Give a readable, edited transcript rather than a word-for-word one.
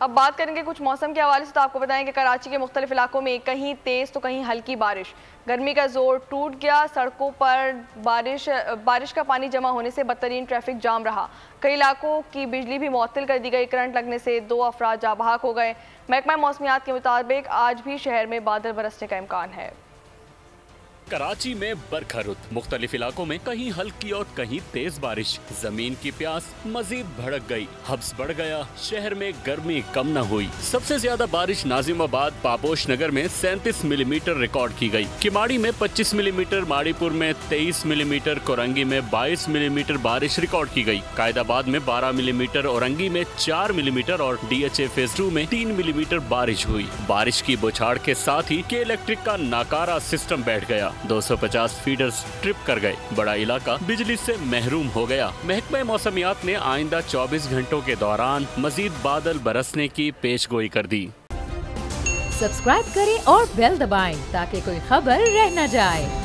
अब बात करेंगे कुछ मौसम के हवाले से। तो आपको बताएं कि कराची के मुख्तलिफ इलाकों में कहीं तेज़ तो कहीं हल्की बारिश। गर्मी का जोर टूट गया। सड़कों पर बारिश का पानी जमा होने से बदतरीन ट्रैफिक जाम रहा। कई इलाकों की बिजली भी मुअत्तल कर दी गई। करंट लगने से 2 अफराद जाँ बहक हो गए। महकमा मौसमियात के मुताबिक आज भी शहर में बादल बरसने का इम्कान है। कराची में बरखा रुत, मुख्तलिफ इलाकों में कहीं हल्की और कहीं तेज बारिश। जमीन की प्यास मजीद भड़क गई, हब्स बढ़ गया। शहर में गर्मी कम न हुई। सबसे ज्यादा बारिश नाजिमाबाद पापोश नगर में 37 मिलीमीटर रिकॉर्ड की गई। किमाड़ी में 25 मिलीमीटर, माड़ीपुर में 23 मिलीमीटर, कोरंगी में 22 मिलीमीटर बारिश रिकॉर्ड की गई। कायदाबाद में 12 मिलीमीटर, औरंगी में 4 मिलीमीटर और DHA फेज 2 में 3 मिलीमीटर बारिश हुई। बारिश की बौछार के साथ ही के इलेक्ट्रिक का नाकारा सिस्टम बैठ गया। 250 फीडर्स ट्रिप कर गए। बड़ा इलाका बिजली से महरूम हो गया। महकमा मौसमियात ने आइंदा 24 घंटों के दौरान मजीद बादल बरसने की पेशगोई कर दी। सब्सक्राइब करें और बेल दबाएं ताकि कोई खबर रह न जाए।